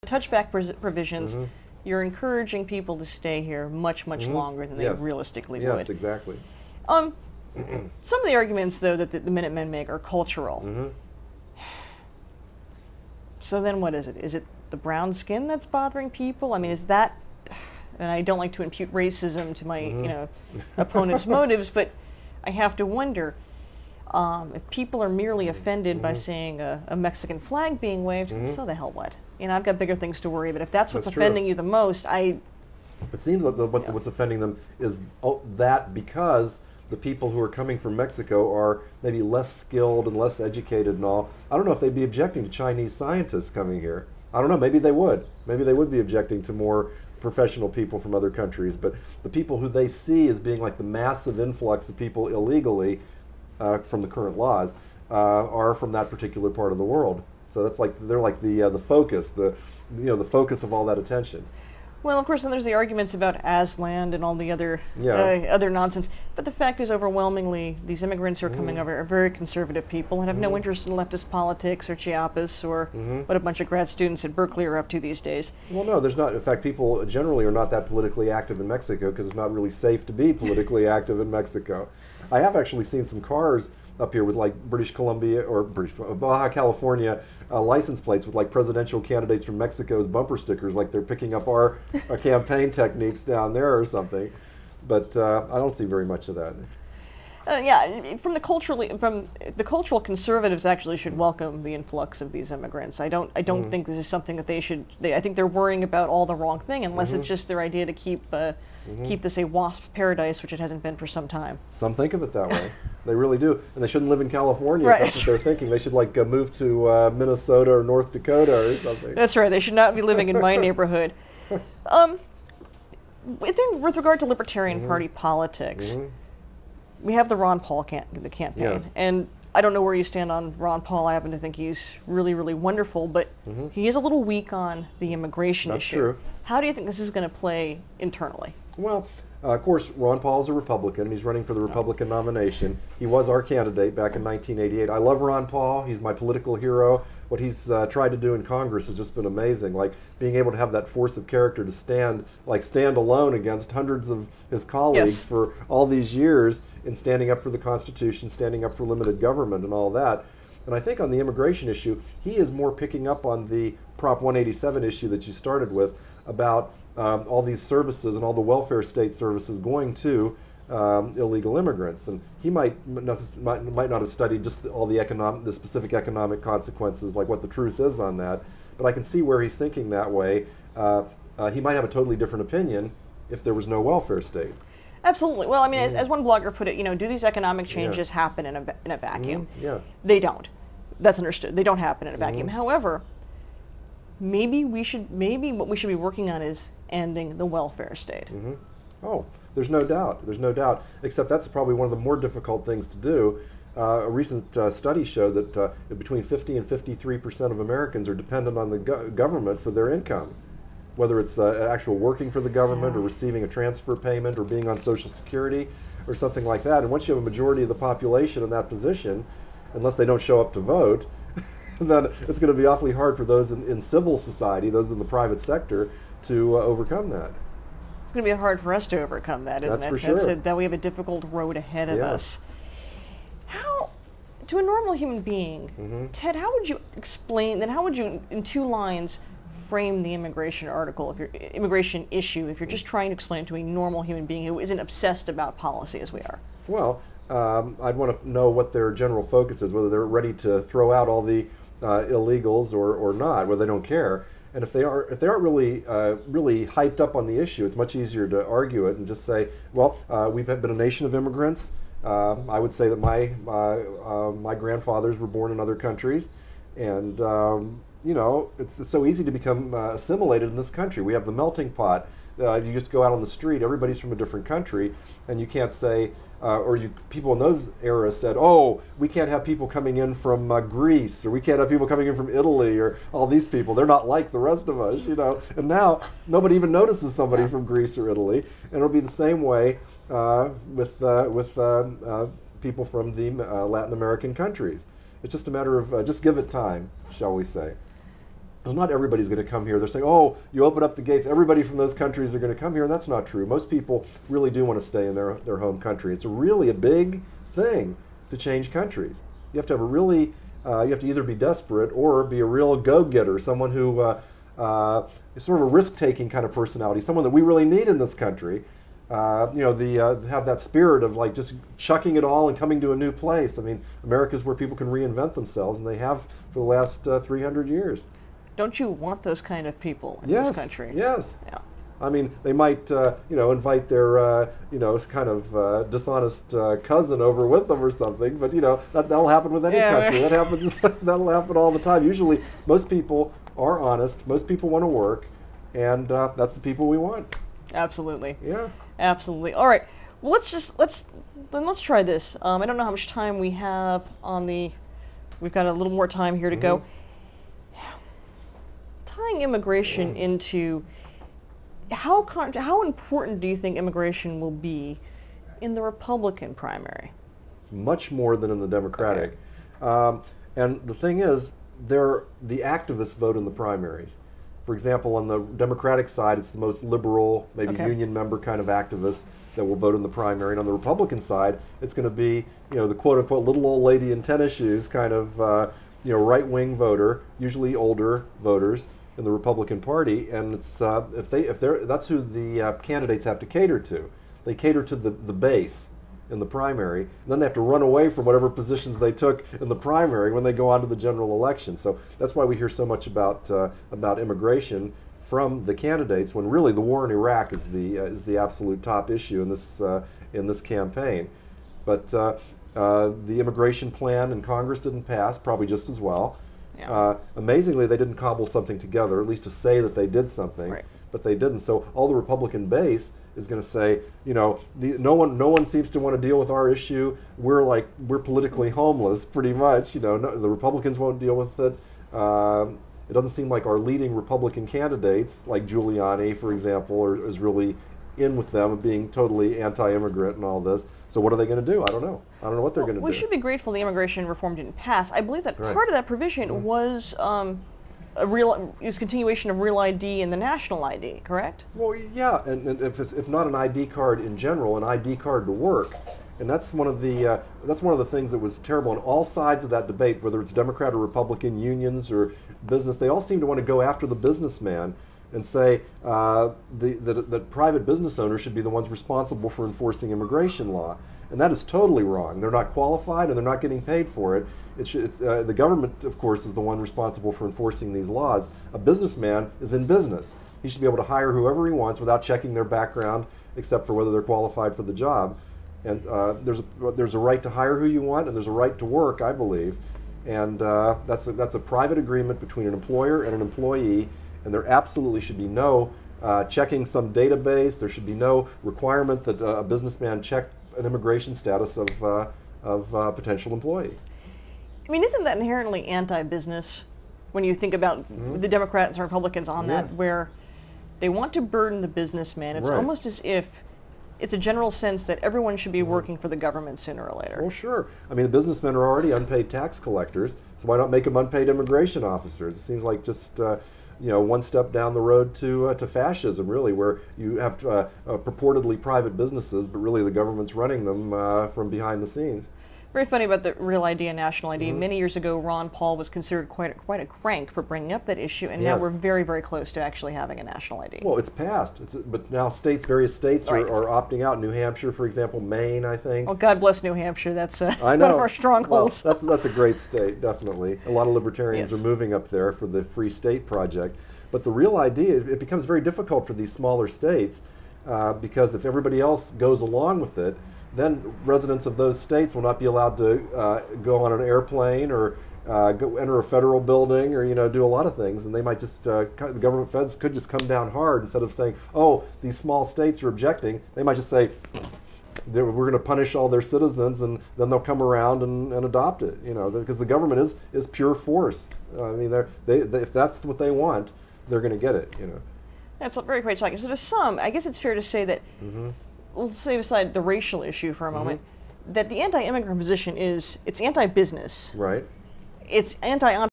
touchback provisions, you're encouraging people to stay here much longer than they realistically would. Yes, exactly. Some of the arguments, though, that the Minutemen make are cultural. So then what is it? Is it the brown skin that's bothering people? I mean, is that, and I don't like to impute racism to my opponent's motives, but I have to wonder, if people are merely offended by seeing a Mexican flag being waved, so the hell what? You know, I've got bigger things to worry about. If that's what's offending you the most, It seems like what's offending them is that because the people who are coming from Mexico are maybe less skilled and less educated and all. I don't know if they'd be objecting to Chinese scientists coming here. I don't know, maybe they would. Maybe they would be objecting to more professional people from other countries, but the people who they see as being like the massive influx of people illegally from the current laws are from that particular part of the world. So that's like, they're like the focus, the focus of all that attention. Well, of course, then there's the arguments about Aslan and all the other other nonsense. But the fact is, overwhelmingly, these immigrants who are coming over are very conservative people and have no interest in leftist politics or Chiapas or what a bunch of grad students at Berkeley are up to these days. Well, no, there's not. In fact, people generally are not that politically active in Mexico because it's not really safe to be politically active in Mexico. I have actually seen some cars up here with like British Columbia or Baja California license plates with like presidential candidates from Mexico's bumper stickers, like they're picking up our campaign techniques down there or something. But I don't see very much of that. Yeah, from the cultural conservatives actually should welcome the influx of these immigrants. I don't think this is something that they should. I think they're worrying about all the wrong thing, unless it's just their idea to keep this a WASP paradise, which it hasn't been for some time. Some think of it that way. They really do, and they shouldn't live in California. Right. If that's what they're thinking. They should like move to Minnesota or North Dakota or something. That's right. They should not be living in my neighborhood. With regard to Libertarian Party politics. We have the Ron Paul campaign, and I don't know where you stand on Ron Paul. I happen to think he's really, really wonderful, but he is a little weak on the immigration issue. That's true. How do you think this is going to play internally? Well, of course, Ron Paul is a Republican. He's running for the Republican nomination. He was our candidate back in 1988. I love Ron Paul. He's my political hero. What he's tried to do in Congress has just been amazing. Like being able to have that force of character to stand alone against hundreds of his colleagues for all these years in standing up for the Constitution, standing up for limited government and all that. And I think on the immigration issue, he is more picking up on the Prop 187 issue that you started with about all these services and all the welfare state services going to illegal immigrants, and he might not have studied just all the specific economic consequences, like what the truth is on that. But I can see where he's thinking that way. He might have a totally different opinion if there was no welfare state. Absolutely. Well, I mean, as one blogger put it, do these economic changes happen in a vacuum? They don't. That's understood. They don't happen in a vacuum. However, maybe what we should be working on is ending the welfare state. Oh, there's no doubt. There's no doubt. Except that's probably one of the more difficult things to do. A recent study showed that between 50 and 53% of Americans are dependent on the government for their income, whether it's actual working for the government or receiving a transfer payment or being on Social Security or something like that. And once you have a majority of the population in that position, unless they don't show up to vote, then it's going to be awfully hard for those in civil society, those in the private sector, to overcome that. It's going to be hard for us to overcome that, isn't it? That's for sure. That we have a difficult road ahead of us. How, to a normal human being, Ted, how would you explain, then how would you, in 2 lines, frame the immigration immigration issue if you're just trying to explain it to a normal human being who isn't obsessed about policy as we are? Well, I'd want to know what their general focus is, whether they're ready to throw out all the illegals or not, whether they don't care. And if they aren't really hyped up on the issue, it's much easier to argue it and just say, well, we've been a nation of immigrants. I would say that my grandfathers were born in other countries, and it's so easy to become assimilated in this country. We have the melting pot. You just go out on the street, everybody's from a different country, and you can't say, people in those eras said, oh, we can't have people coming in from Greece, or we can't have people coming in from Italy, or all these people, they're not like the rest of us, And now nobody even notices somebody from Greece or Italy, and it'll be the same way with people from the Latin American countries. It's just a matter of just give it time, shall we say. Because not everybody's going to come here. They're saying, oh, you open up the gates, everybody from those countries are going to come here, and that's not true. Most people really do want to stay in their home country. It's really a big thing to change countries. You have to have a really, you have to either be desperate or be a real go-getter, someone who is sort of a risk-taking kind of personality, someone that we really need in this country. You know, have that spirit of like just chucking it all and coming to a new place. I mean, America's where people can reinvent themselves, and they have for the last 300 years. Don't you want those kind of people in Yes, this country? yes. Yeah. I mean, they might, you know, invite their, you know, kind of dishonest cousin over with them or something. But you know, that'll happen with any country. That happens. That'll happen all the time. Usually, most people are honest. Most people want to work, and that's the people we want. Absolutely. Yeah. Absolutely. All right. Well, let's try this. I don't know how much time we have on the. We've got a little more time here to go. Tying immigration into how important do you think immigration will be in the Republican primary? Much more than in the Democratic. Okay. And the thing is, the activists vote in the primaries. For example, on the Democratic side, it's the most liberal, maybe union member kind of activists that will vote in the primary. And on the Republican side, it's going to be, you know, the quote-unquote little old lady in tennis shoes kind of, you know, right-wing voter, usually older voters in the Republican Party. And it's that's who the candidates have to cater to. They cater to the base in the primary, and then they have to run away from whatever positions they took in the primary when they go on to the general election. So that's why we hear so much about immigration from the candidates, when really the war in Iraq is the absolute top issue in this campaign. But the immigration plan in Congress didn't pass, probably just as well. Yeah. Amazingly, they didn't cobble something together, at least to say that they did something. Right. But they didn't. So all the Republican base is going to say, you know, no one seems to want to deal with our issue. We're politically homeless, pretty much. You know, the Republicans won't deal with it. It doesn't seem like our leading Republican candidates, like Giuliani, for example, is really in with them, being totally anti-immigrant and all this. So what are they going to do? I don't know. I don't know what they're going to do. We should be grateful the immigration reform didn't pass. I believe that part of that provision was continuation of real ID and the national ID, correct? Well, yeah, and if not an ID card in general, an ID card to work. And that's one of the things that was terrible on all sides of that debate, whether it's Democrat or Republican, unions or business. They all seem to want to go after the businessman and say that private business owners should be the ones responsible for enforcing immigration law. And that is totally wrong. They're not qualified and they're not getting paid for it. The government, of course, is the one responsible for enforcing these laws. A businessman is in business. He should be able to hire whoever he wants without checking their background, except for whether they're qualified for the job. And there's a right to hire who you want, and there's a right to work, I believe. And that's a private agreement between an employer and an employee. And there absolutely should be no checking some database. There should be no requirement that a businessman check an immigration status of a potential employee. I mean, isn't that inherently anti-business when you think about the Democrats and Republicans on that, where they want to burden the businessman? It's almost as if it's a general sense that everyone should be working for the government sooner or later. Well, sure. I mean, the businessmen are already unpaid tax collectors, so why not make them unpaid immigration officers? It seems like just you know, one step down the road to fascism, really, where you have purportedly private businesses, but really the government's running them from behind the scenes. Very funny about the real ID and national ID. Many years ago, Ron Paul was considered quite a crank for bringing up that issue, and now we're very, very close to actually having a national ID. Well, it's passed, but now various states are opting out. New Hampshire, for example, Maine, I think. Well, God bless New Hampshire. That's I know. one of our strongholds. Well, that's a great state, definitely. A lot of libertarians are moving up there for the Free State Project. But the real ID, it becomes very difficult for these smaller states because if everybody else goes along with it, then residents of those states will not be allowed to go on an airplane or go enter a federal building, or do a lot of things, and they might just the government feds could just come down hard. Instead of saying, oh, these small states are objecting, they might just say, we're going to punish all their citizens, and then they'll come around and adopt it, because the government is pure force. I mean, if that's what they want, they're going to get it. That's very great talking. So to some, I guess it's fair to say that, we'll say aside the racial issue for a moment, that the anti-immigrant position it's anti-business. Right. It's anti